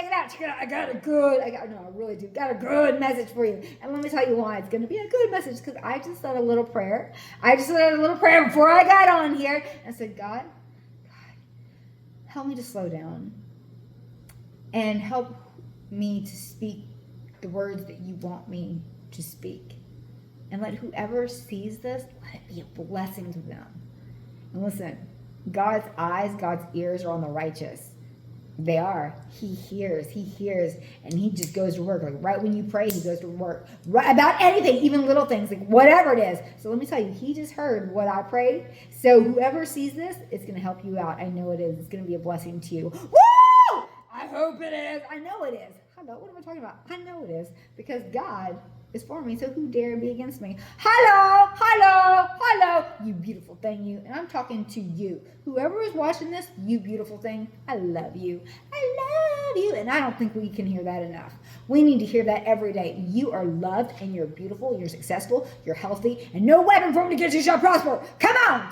check it out. Check it out. I really do. Got a good message for you. And let me tell you why it's going to be a good message. Because I just said a little prayer. Before I got on here. And said, God, help me to slow down. And help me to speak the words that you want me to speak. And let whoever sees this, let it be a blessing to them. And listen, God's eyes, God's ears are on the righteous. They are. He hears, and he just goes to work. Like right when you pray, he goes to work. Right about anything, even little things, like whatever it is. So let me tell you, he just heard what I prayed. So whoever sees this, it's going to help you out. I know it is. It's going to be a blessing to you. Woo! I hope it is. I know it is. What am I talking about? I know it is. Because God is for me, so who dare be against me? Hello, you beautiful thing, you. And I'm talking to you. Whoever is watching this, you beautiful thing, I love you. And I don't think we can hear that enough. We need to hear that every day. You are loved, and you're beautiful, you're successful, you're healthy, and no weapon formed against you shall prosper. Come on.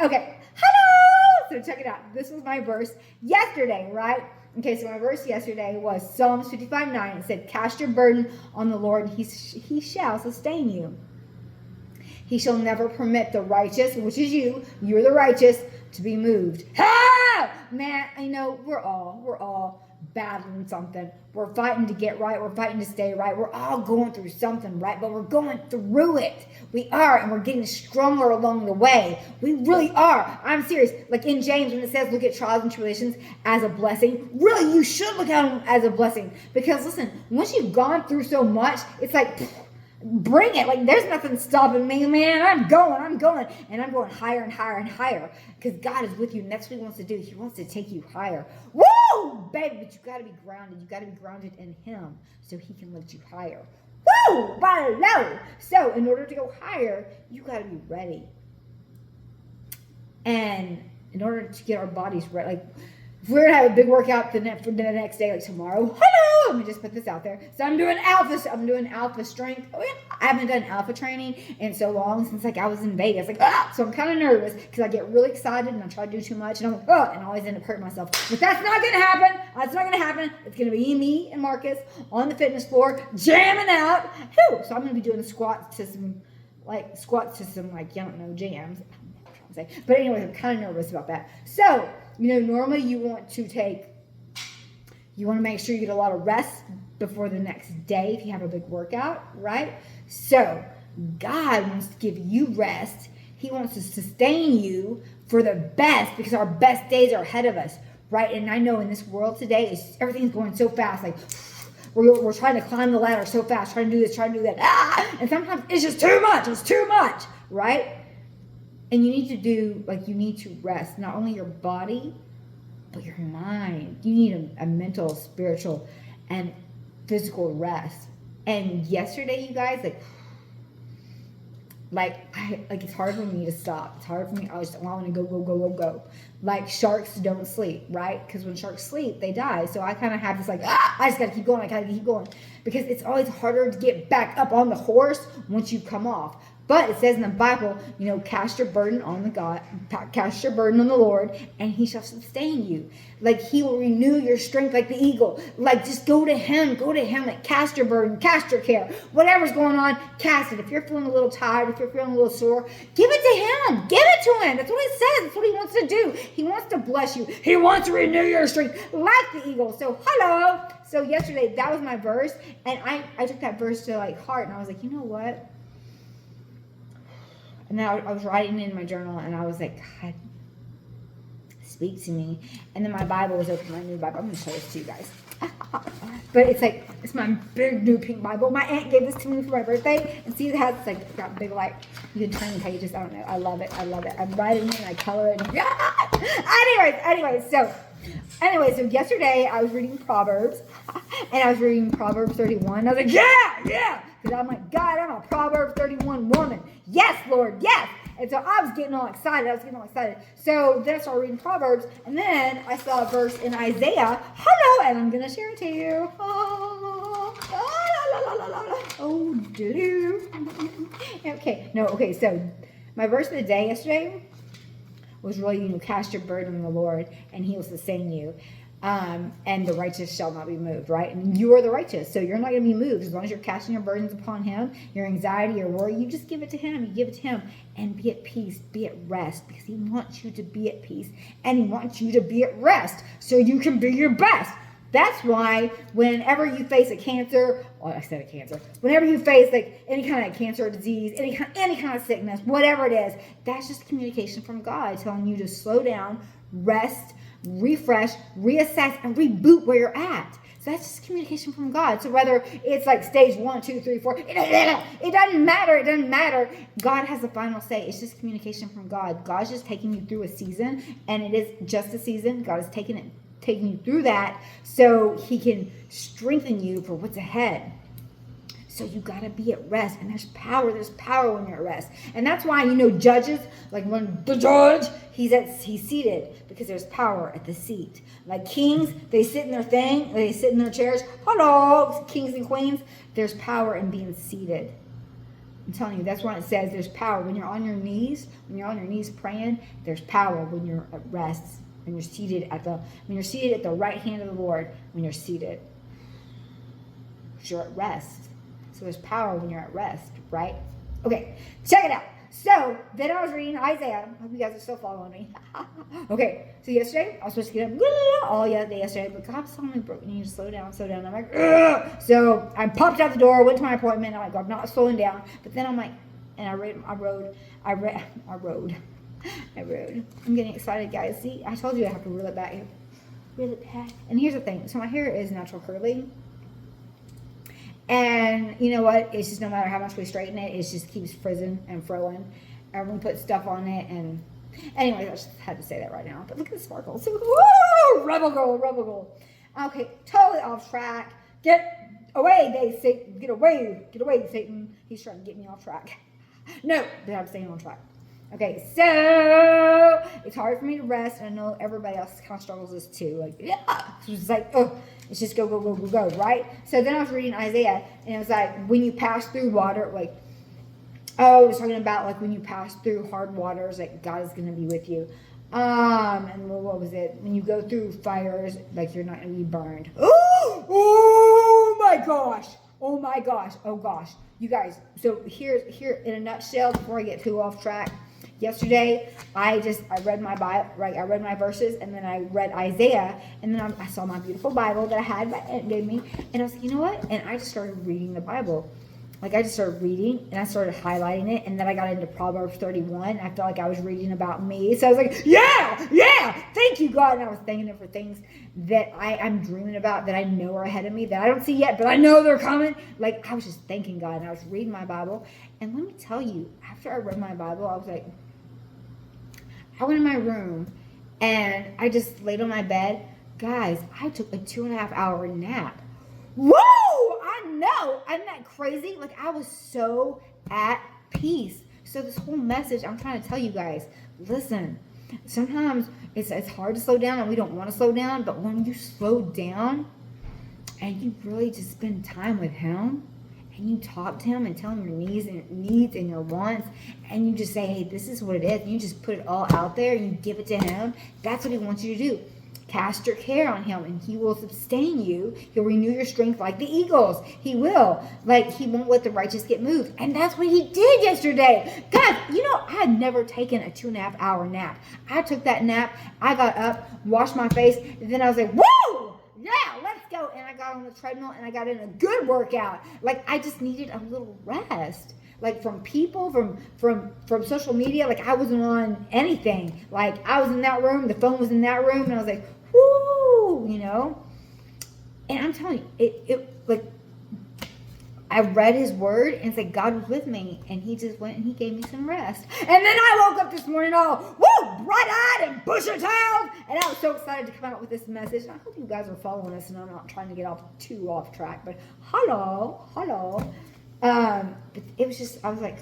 Okay, hello. So check it out. This was my verse yesterday, right? Okay, so my verse yesterday was Psalms 55:9. It said, cast your burden on the Lord, and he shall sustain you. He shall never permit the righteous, which is you're the righteous, to be moved. Ah! Man, I know we're all battling something. We're fighting to get right. We're fighting to stay right. We're all going through something, right? But we're going through it. We are, and we're getting stronger along the way. We really are. I'm serious. Like in James, when it says look at trials and tribulations as a blessing, really, you should look at them as a blessing. Because listen, once you've gone through so much, it's like, bring it. Like there's nothing stopping me, man. I'm going. And I'm going higher and higher and higher. Because God is with you, and that's what he wants to do. He wants to take you higher. Woo! Baby, but you got to be grounded. You got to be grounded in him so he can lift you higher. Woo! Below. So in order to go higher, you got to be ready. And in order to get our bodies ready, like if we're gonna have a big workout the next day, like tomorrow, hello, let me just put this out there. So I'm doing alpha strength. Oh, yeah. I haven't done alpha training in so long, since like I was in Vegas. So I'm kind of nervous because I get really excited and I try to do too much, and I'm like, and I always end up hurting myself. But that's not gonna happen. It's gonna be me and Marcus on the fitness floor jamming out. So I'm gonna be doing the squat system, like I don't know, jams. But anyways, I'm kind of nervous about that. So, normally you want to make sure you get a lot of rest before the next day if you have a big workout, right? So, God wants to give you rest. He wants to sustain you for the best, because our best days are ahead of us, right? And I know in this world today, everything's going so fast, like we're trying to climb the ladder so fast, trying to do this, trying to do that. And sometimes it's just too much, right? And you need to rest, not only your body, but your mind. You need a mental, spiritual, and physical rest. And yesterday, you guys, it's hard for me to stop. It's hard for me. I want to go. Like sharks don't sleep, right? Because when sharks sleep, they die. So I kind of have this I just got to keep going. Because it's always harder to get back up on the horse once you come off. But it says in the Bible, cast your burden on the Lord, and he shall sustain you. Like he will renew your strength like the eagle. Like just go to him, like cast your burden, cast your care. Whatever's going on, cast it. If you're feeling a little tired, if you're feeling a little sore, give it to him. Give it to him. That's what it says. That's what he wants to do. He wants to bless you. He wants to renew your strength like the eagle. So hello. So yesterday, that was my verse. And I took that verse to heart, and I was like, you know what? And then I was writing in my journal, and I was like, God, speak to me. And then my Bible was open, my new Bible. I'm going to show this to you guys. But it's my big new pink Bible. My aunt gave this to me for my birthday. And see, it has got big you can turn pages. I don't know. I love it. I'm writing it, and I color it. Anyways, so yesterday I was reading Proverbs, and I was reading Proverbs 31. I was like, yeah. Because I'm like, God, I'm a Proverbs 31 woman. Yes, Lord, yes. And so I was getting all excited. So then I started reading Proverbs, and then I saw a verse in Isaiah. Hello, and I'm going to share it to you. Okay, so my verse of the day yesterday was really, cast your burden on the Lord, and he will sustain you. And the righteous shall not be moved, right? And you are the righteous, so you're not going to be moved. As long as you're casting your burdens upon him, your anxiety, your worry, you just give it to him. You give it to him and be at peace, be at rest, because he wants you to be at peace and he wants you to be at rest so you can be your best. That's why whenever you face a cancer, whenever you face like any kind of cancer or disease, any kind of sickness, whatever it is, that's just communication from God telling you to slow down, rest, refresh, reassess, and reboot where you're at. So that's just communication from God. So whether it's like stage 1, 2, 3, 4, it doesn't matter. It doesn't matter. God has the final say. It's just communication from God. God's just taking you through a season, and it is just a season. God is taking you through that so he can strengthen you for what's ahead. So you got to be at rest, and there's power when you're at rest. And that's why, judges, like when the judge, he's seated because there's power at the seat. Like kings, they sit in their chairs. Hello, kings and queens. There's power in being seated. I'm telling you, that's why it says there's power when you're on your knees praying. There's power when you're at rest. When you're seated at the right hand of the Lord, when you're seated, you're at rest. So there's power when you're at rest, right? Okay, check it out. So then I was reading Isaiah. I hope you guys are still following me. Okay, so yesterday I was supposed to get up all day yesterday, but God was telling me, bro, you need to slow down. I'm like, ugh. So I popped out the door, went to my appointment. I'm like, I'm not slowing down. But then I'm like, and I rode. I'm getting excited, guys. See, I told you I have to reel it back. And here's the thing. So my hair is natural curly. And you know what? It's just no matter how much we straighten it, it just keeps frizzing and froing. And we put stuff on it. And anyway, I just had to say that right now. But look at the sparkles. Woo! Rebel girl. Okay, totally off track. Get away, Satan. Get away, Satan. He's trying to get me off track. No, but I'm staying on track. Okay, so it's hard for me to rest, and I know everybody else kind of struggles with this too. Like, yeah, it's just like, it's just go, right? So then I was reading Isaiah, and it was like, when you pass through water, like, it was talking about like when you pass through hard waters, like God is going to be with you. And what was it? When you go through fires, like you're not going to be burned. Oh my gosh. You guys, so here in a nutshell, before I get too off track, yesterday I read my Bible, right? I read my verses, and then I read Isaiah, and then I saw my beautiful Bible that I had, my aunt gave me, and I was like, you know what? And I just started reading the Bible. Like I just started reading, and I started highlighting it, and then I got into Proverbs 31. And I felt like I was reading about me, so I was like, yeah, thank you, God. And I was thanking Him for things that I'm dreaming about, that I know are ahead of me, that I don't see yet, but I know they're coming. Like I was just thanking God, and I was reading my Bible. And let me tell you, after I read my Bible, I was like, I went in my room, and I just laid on my bed. Guys, I took a 2.5 hour nap. Woo! I know. Isn't that crazy? Like, I was so at peace. So this whole message, I'm trying to tell you guys, listen, sometimes it's hard to slow down, and we don't want to slow down, but when you slow down and you really just spend time with Him, and you talk to Him and tell Him your needs and your wants, and you just say, hey, this is what it is, and you just put it all out there, and you give it to Him, that's what He wants you to do. Cast your care on Him, and He will sustain you. He'll renew your strength like the eagles. He will. Like, He won't let the righteous get moved. And that's what He did yesterday. Guys, I had never taken a 2.5 hour nap. I took that nap. I got up, washed my face, and then I was like, woo! Yeah, let's go. And I got on the treadmill, and I got in a good workout. Like, I just needed a little rest. Like from people, from social media. Like I wasn't on anything. Like I was in that room, the phone was in that room, and I was like, whoo, And I'm telling you, it like I read His word, and it's like God was with me, and He just went and He gave me some rest. And then I woke up this morning all bright-eyed and bushy-tailed, and I was so excited to come out with this message. And I hope you guys are following this, and I'm not trying to get too off track. But hello. But it was just, I was like,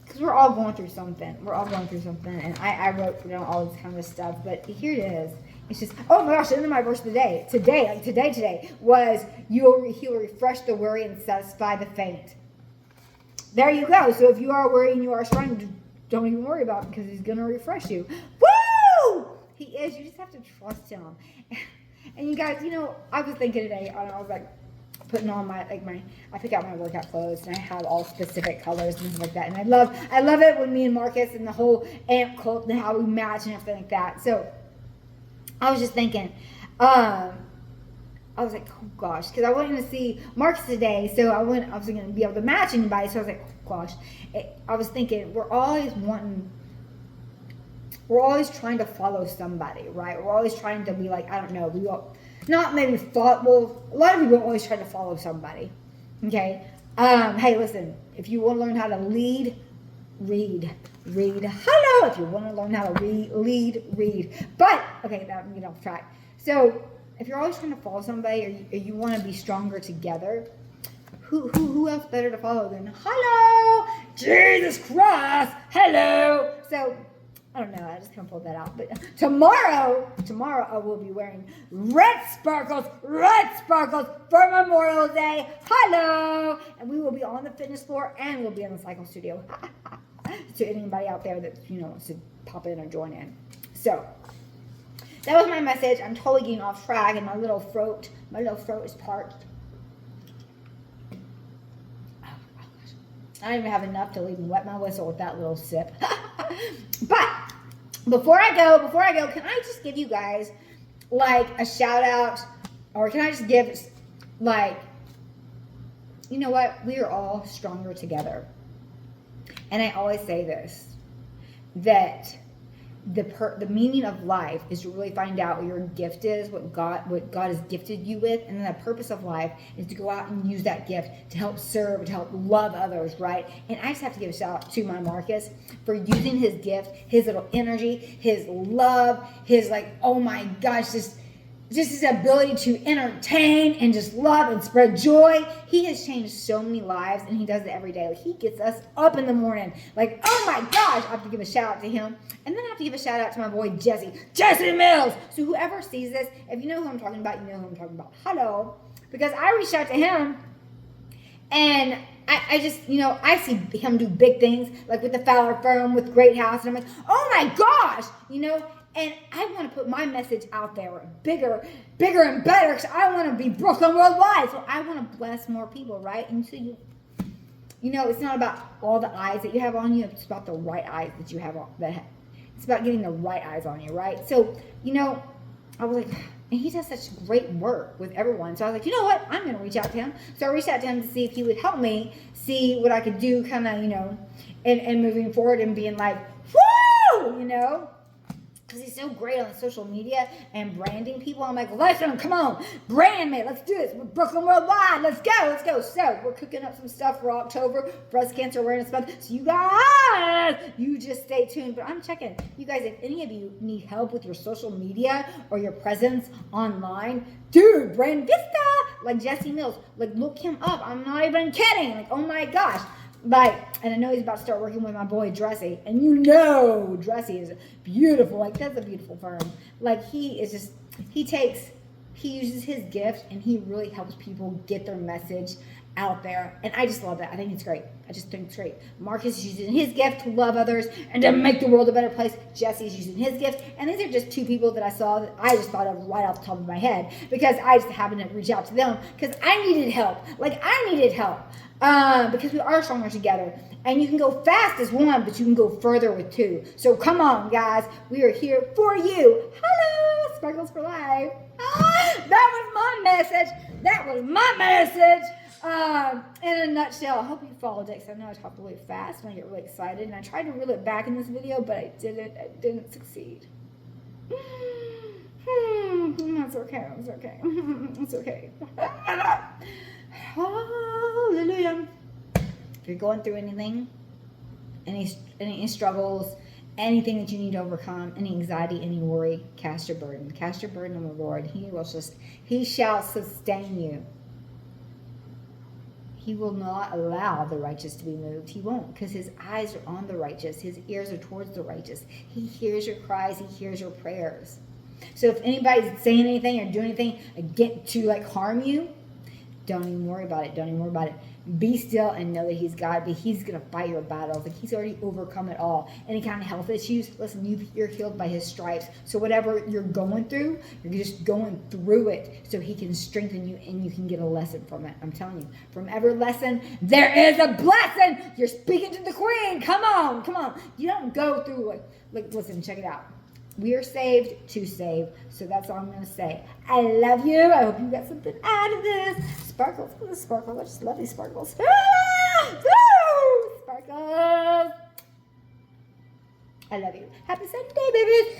because we're all going through something. And I wrote down all this kind of stuff. But here it is. It's just, oh my gosh, and then my verse today was, He'll refresh the weary and satisfy the faint. There you go. So if you are weary and you are struggling, don't even worry about it, because He's going to refresh you. Woo! He is. You just have to trust him. And you guys, you know, I was thinking today, I was like putting on I pick out my workout clothes and I have all specific colors and things like that. And I love it when me and Marcus and the whole amp cult and how we match and everything like that. So I was just thinking, I was like, oh gosh, because I wanted to see Marcus today, so I was going to be able to match anybody. So I was like, oh gosh, I was thinking we're always trying to follow somebody, right? We're always trying to be like, I don't know, not maybe follow, a lot of people always try to follow somebody, okay? Hey, listen, if you want to learn how to lead, read. Hello, if you want to learn how to read. But, okay, now I'm getting off track. So, if you're always trying to follow somebody or you want to be stronger together, who else better to follow than, hello, Jesus Christ, hello. So, I don't know, I just kind of pulled that out. But tomorrow I will be wearing red sparkles for Memorial Day. Hello! And we will be on the fitness floor and we'll be in the cycle studio. To anybody out there that, you know, wants to pop in or join in. So, that was my message. I'm totally getting off track and my little throat is parched. Oh gosh. I don't even have enough to even wet my whistle with that little sip. But before I go, can I just give you guys like a shout out, or can I just give like, you know what? We are all stronger together. And I always say this, that the meaning of life is to really find out what your gift is, what God has gifted you with, and then the purpose of life is to go out and use that gift to help serve, to help love others, right? And I just have to give a shout out to my Marcus for using his gift, his little energy, his love, his like, oh my gosh, just his ability to entertain and just love and spread joy. He has changed so many lives, and he does it every day. Like, he gets us up in the morning. Like, oh my gosh, I have to give a shout out to him. And then I have to give a shout out to my boy, Jesse Mills. So whoever sees this, if you know who I'm talking about, you know who I'm talking about. Hello. Because I reached out to him, and I just, you know, I see him do big things, like with the Fowler Firm, with Great House, and I'm like, oh my gosh, you know. And I want to put my message out there bigger and better, because I want to be Brooklyn worldwide. So I want to bless more people, right? And so you know, it's not about all the eyes that you have on you. It's about the right eyes that you have on. It's about getting the right eyes on you, right? So, you know, I was like, and he does such great work with everyone. So I was like, you know what? I'm going to reach out to him. So I reached out to him to see if he would help me see what I could do, kind of, you know, and moving forward and being like, woo, you know. Because he's so great on social media and branding people. I'm like, listen, come on, brand me. Let's do this. We're Brooklyn Worldwide. Let's go. So we're cooking up some stuff for October, Breast Cancer Awareness Month. So you guys, you just stay tuned. But I'm checking. You guys, if any of you need help with your social media or your presence online, dude, Brand Vista, like Jesse Mills, like look him up. I'm not even kidding. Like, oh my gosh. Like, and I know he's about to start working with my boy Dressy, and you know Dressy is beautiful. Like, that's a beautiful firm. Like, he uses his gift, and he really helps people get their message out there. And I just love that. I think it's great. Marcus is using his gift to love others and to make the world a better place. Jesse's using his gift. And these are just two people that I saw that I just thought of right off the top of my head, because I just happened to reach out to them because I needed help. Because we are stronger together. And you can go fast as one, but you can go further with two. So come on, guys. We are here for you. Hello, Sparkles for Life. That was my message. In a nutshell, I hope you followed it, because I know I talk really fast and I get really excited. And I tried to reel it back in this video, but I didn't succeed. That's okay. It's okay. Hallelujah. If you're going through anything, any struggles, anything that you need to overcome, any anxiety, any worry, cast your burden on the Lord. He shall sustain you. He will not allow the righteous to be moved. He won't, because his eyes are on the righteous. His ears are towards the righteous. He hears your cries. He hears your prayers. So if anybody's saying anything or doing anything to like harm you, don't even worry about it. Be still and know that he's God, but he's going to fight your battles. Like he's already overcome it all. Any kind of health issues, listen, you're healed by his stripes. So whatever you're going through, you're just going through it so he can strengthen you and you can get a lesson from it. I'm telling you, from every lesson, there is a blessing. You're speaking to the queen. Come on, come on. You don't go through it. Like, listen, check it out. We are saved to save. So that's all I'm going to say. I love you. I hope you got something out of this. Sparkles. Ooh, sparkles. I just love these sparkles. Ah! Woo! Sparkles. I love you. Happy Sunday, babies.